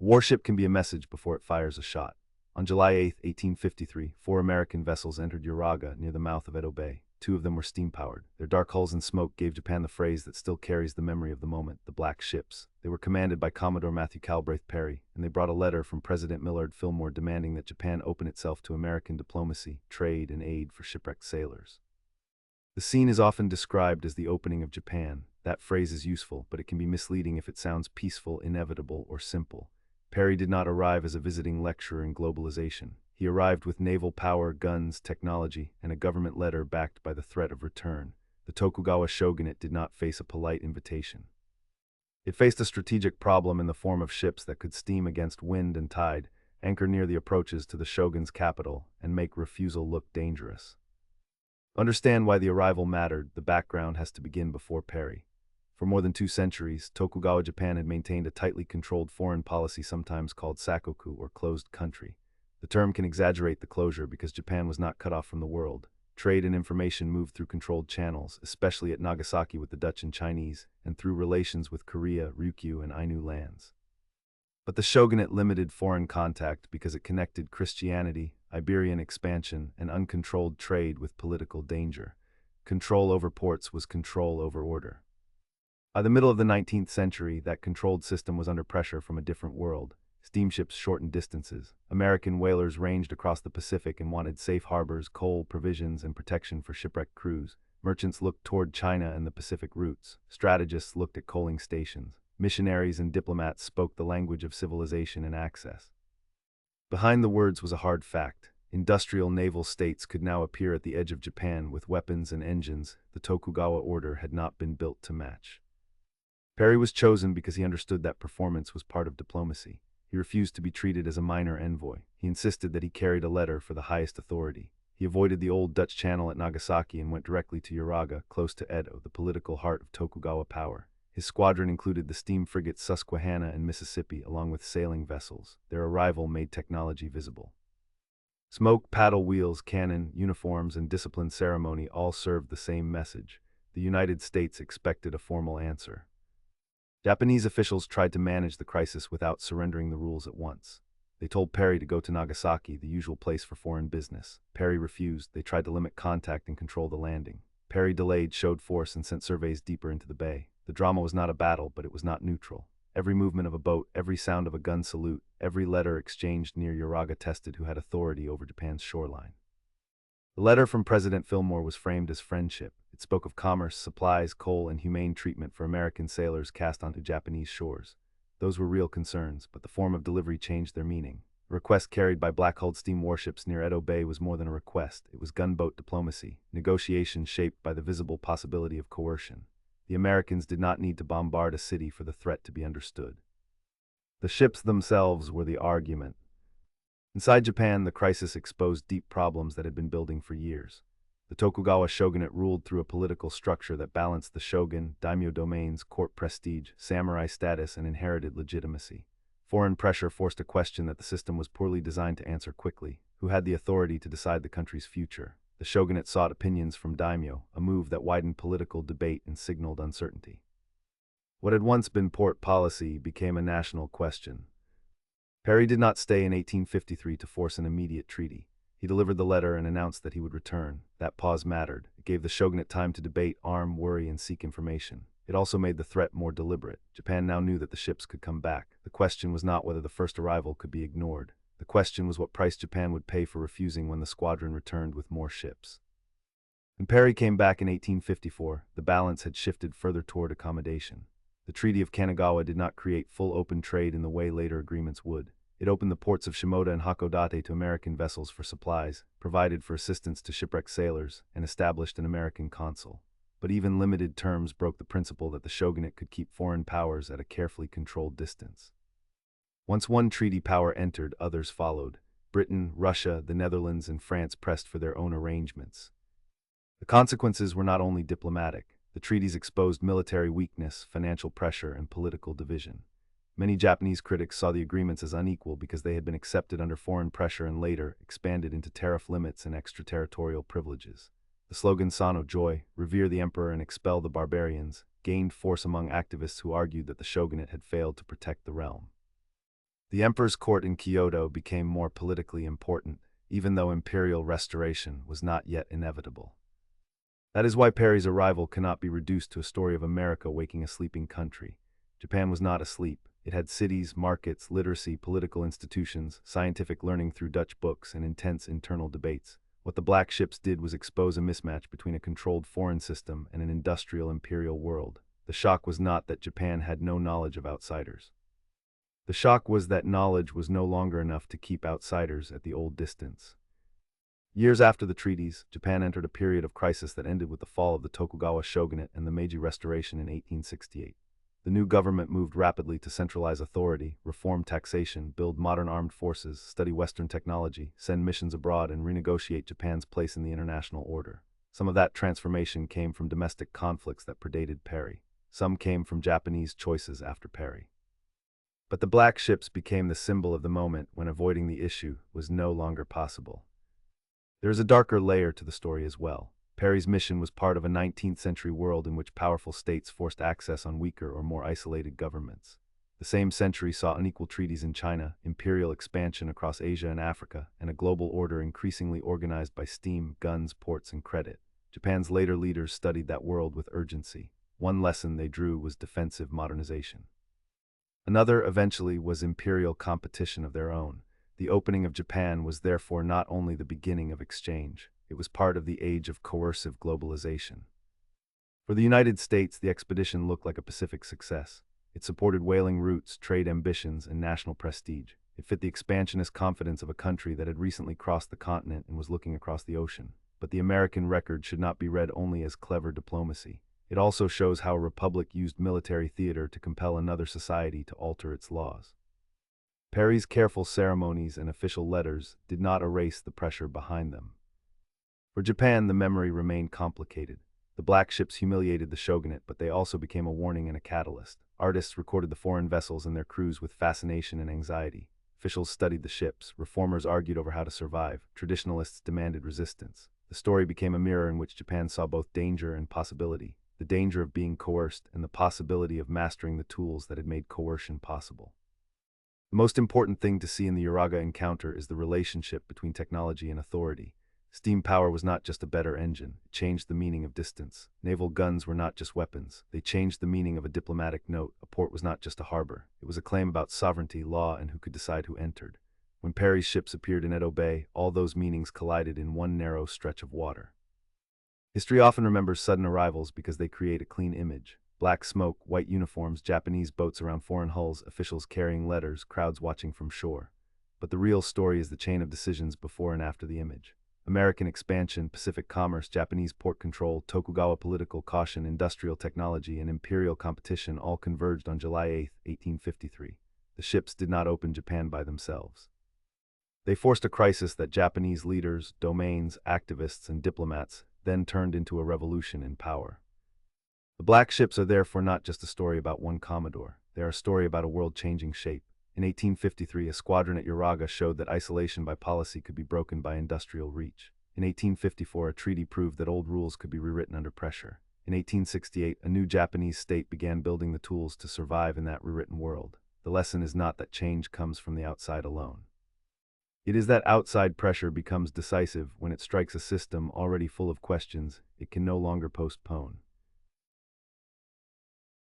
Warship can be a message before it fires a shot. On July 8, 1853, 4 American vessels entered Uraga near the mouth of Edo Bay. 2 of them were steam-powered. Their dark hulls and smoke gave Japan the phrase that still carries the memory of the moment, the Black Ships. They were commanded by Commodore Matthew Calbraith Perry, and they brought a letter from President Millard Fillmore demanding that Japan open itself to American diplomacy, trade, and aid for shipwrecked sailors. The scene is often described as the opening of Japan. That phrase is useful, but it can be misleading if it sounds peaceful, inevitable, or simple. Perry did not arrive as a visiting lecturer in globalization. He arrived with naval power, guns, technology, and a government letter backed by the threat of return. The Tokugawa shogunate did not face a polite invitation. It faced a strategic problem in the form of ships that could steam against wind and tide, anchor near the approaches to the shogun's capital, and make refusal look dangerous. To understand why the arrival mattered, the background has to begin before Perry. For more than 2 centuries, Tokugawa Japan had maintained a tightly controlled foreign policy sometimes called sakoku, or closed country. The term can exaggerate the closure because Japan was not cut off from the world. Trade and information moved through controlled channels, especially at Nagasaki with the Dutch and Chinese, and through relations with Korea, Ryukyu, and Ainu lands. But the shogunate limited foreign contact because it connected Christianity, Iberian expansion, and uncontrolled trade with political danger. Control over ports was control over order. By the middle of the 19th century, that controlled system was under pressure from a different world. Steamships shortened distances. American whalers ranged across the Pacific and wanted safe harbors, coal, provisions, and protection for shipwrecked crews. Merchants looked toward China and the Pacific routes. Strategists looked at coaling stations. Missionaries and diplomats spoke the language of civilization and access. Behind the words was a hard fact. Industrial naval states could now appear at the edge of Japan with weapons and engines the Tokugawa order had not been built to match. Perry was chosen because he understood that performance was part of diplomacy. He refused to be treated as a minor envoy. He insisted that he carried a letter for the highest authority. He avoided the old Dutch channel at Nagasaki and went directly to Uraga, close to Edo, the political heart of Tokugawa power. His squadron included the steam frigates Susquehanna and Mississippi, along with sailing vessels. Their arrival made technology visible. Smoke, paddle wheels, cannon, uniforms, and disciplined ceremony all served the same message. The United States expected a formal answer. Japanese officials tried to manage the crisis without surrendering the rules at once. They told Perry to go to Nagasaki, the usual place for foreign business. Perry refused. They tried to limit contact and control the landing. Perry delayed, showed force, and sent surveys deeper into the bay. The drama was not a battle, but it was not neutral. Every movement of a boat, every sound of a gun salute, every letter exchanged near Uraga tested who had authority over Japan's shoreline. The letter from President Fillmore was framed as friendship. It spoke of commerce, supplies, coal, and humane treatment for American sailors cast onto Japanese shores. Those were real concerns, but the form of delivery changed their meaning. A request carried by black-hulled steam warships near Edo Bay was more than a request. It was gunboat diplomacy, negotiations shaped by the visible possibility of coercion. The Americans did not need to bombard a city for the threat to be understood. The ships themselves were the argument. Inside Japan, the crisis exposed deep problems that had been building for years. The Tokugawa shogunate ruled through a political structure that balanced the shogun, daimyo domains, court prestige, samurai status, and inherited legitimacy. Foreign pressure forced a question that the system was poorly designed to answer quickly: who had the authority to decide the country's future? The shogunate sought opinions from daimyo, a move that widened political debate and signaled uncertainty. What had once been port policy became a national question. Perry did not stay in 1853 to force an immediate treaty. He delivered the letter and announced that he would return. That pause mattered. It gave the shogunate time to debate, arm, worry, and seek information. It also made the threat more deliberate. Japan now knew that the ships could come back. The question was not whether the first arrival could be ignored. The question was what price Japan would pay for refusing when the squadron returned with more ships. When Perry came back in 1854, the balance had shifted further toward accommodation. The Treaty of Kanagawa did not create full open trade in the way later agreements would. It opened the ports of Shimoda and Hakodate to American vessels for supplies, provided for assistance to shipwrecked sailors, and established an American consul. But even limited terms broke the principle that the shogunate could keep foreign powers at a carefully controlled distance. Once one treaty power entered, others followed. Britain, Russia, the Netherlands, and France pressed for their own arrangements. The consequences were not only diplomatic. The treaties exposed military weakness, financial pressure, and political division. Many Japanese critics saw the agreements as unequal because they had been accepted under foreign pressure and later expanded into tariff limits and extraterritorial privileges. The slogan Sano Joy, revere the emperor and expel the barbarians, gained force among activists who argued that the shogunate had failed to protect the realm. The emperor's court in Kyoto became more politically important, even though imperial restoration was not yet inevitable. That is why Perry's arrival cannot be reduced to a story of America waking a sleeping country. Japan was not asleep. It had cities, markets, literacy, political institutions, scientific learning through Dutch books, and intense internal debates. What the Black Ships did was expose a mismatch between a controlled foreign system and an industrial imperial world. The shock was not that Japan had no knowledge of outsiders. The shock was that knowledge was no longer enough to keep outsiders at the old distance. Years after the treaties, Japan entered a period of crisis that ended with the fall of the Tokugawa shogunate and the Meiji Restoration in 1868. The new government moved rapidly to centralize authority, reform taxation, build modern armed forces, study Western technology, send missions abroad, and renegotiate Japan's place in the international order. Some of that transformation came from domestic conflicts that predated Perry. Some came from Japanese choices after Perry. But the Black Ships became the symbol of the moment when avoiding the issue was no longer possible. There is a darker layer to the story as well. Perry's mission was part of a 19th century world in which powerful states forced access on weaker or more isolated governments. The same century saw unequal treaties in China, imperial expansion across Asia and Africa, and a global order increasingly organized by steam, guns, ports, and credit. Japan's later leaders studied that world with urgency. One lesson they drew was defensive modernization. Another, eventually, was imperial competition of their own. The opening of Japan was therefore not only the beginning of exchange, it was part of the age of coercive globalization. For the United States, the expedition looked like a Pacific success. It supported whaling routes, trade ambitions, and national prestige. It fit the expansionist confidence of a country that had recently crossed the continent and was looking across the ocean. But the American record should not be read only as clever diplomacy. It also shows how a republic used military theater to compel another society to alter its laws. Perry's careful ceremonies and official letters did not erase the pressure behind them. For Japan, the memory remained complicated. The Black Ships humiliated the shogunate, but they also became a warning and a catalyst. Artists recorded the foreign vessels and their crews with fascination and anxiety. Officials studied the ships. Reformers argued over how to survive. Traditionalists demanded resistance. The story became a mirror in which Japan saw both danger and possibility. The danger of being coerced and the possibility of mastering the tools that had made coercion possible. The most important thing to see in the Uraga encounter is the relationship between technology and authority. Steam power was not just a better engine, it changed the meaning of distance. Naval guns were not just weapons, they changed the meaning of a diplomatic note. A port was not just a harbor, it was a claim about sovereignty, law, and who could decide who entered. When Perry's ships appeared in Edo Bay, all those meanings collided in one narrow stretch of water. History often remembers sudden arrivals because they create a clean image. Black smoke, white uniforms, Japanese boats around foreign hulls, officials carrying letters, crowds watching from shore. But the real story is the chain of decisions before and after the image. American expansion, Pacific commerce, Japanese port control, Tokugawa political caution, industrial technology, and imperial competition all converged on July 8, 1853. The ships did not open Japan by themselves. They forced a crisis that Japanese leaders, domains, activists, and diplomats then turned into a revolution in power. The Black Ships are therefore not just a story about one commodore, they are a story about a world changing shape. In 1853, a squadron at Uraga showed that isolation by policy could be broken by industrial reach. In 1854, a treaty proved that old rules could be rewritten under pressure. In 1868, a new Japanese state began building the tools to survive in that rewritten world. The lesson is not that change comes from the outside alone. It is that outside pressure becomes decisive when it strikes a system already full of questions it can no longer postpone.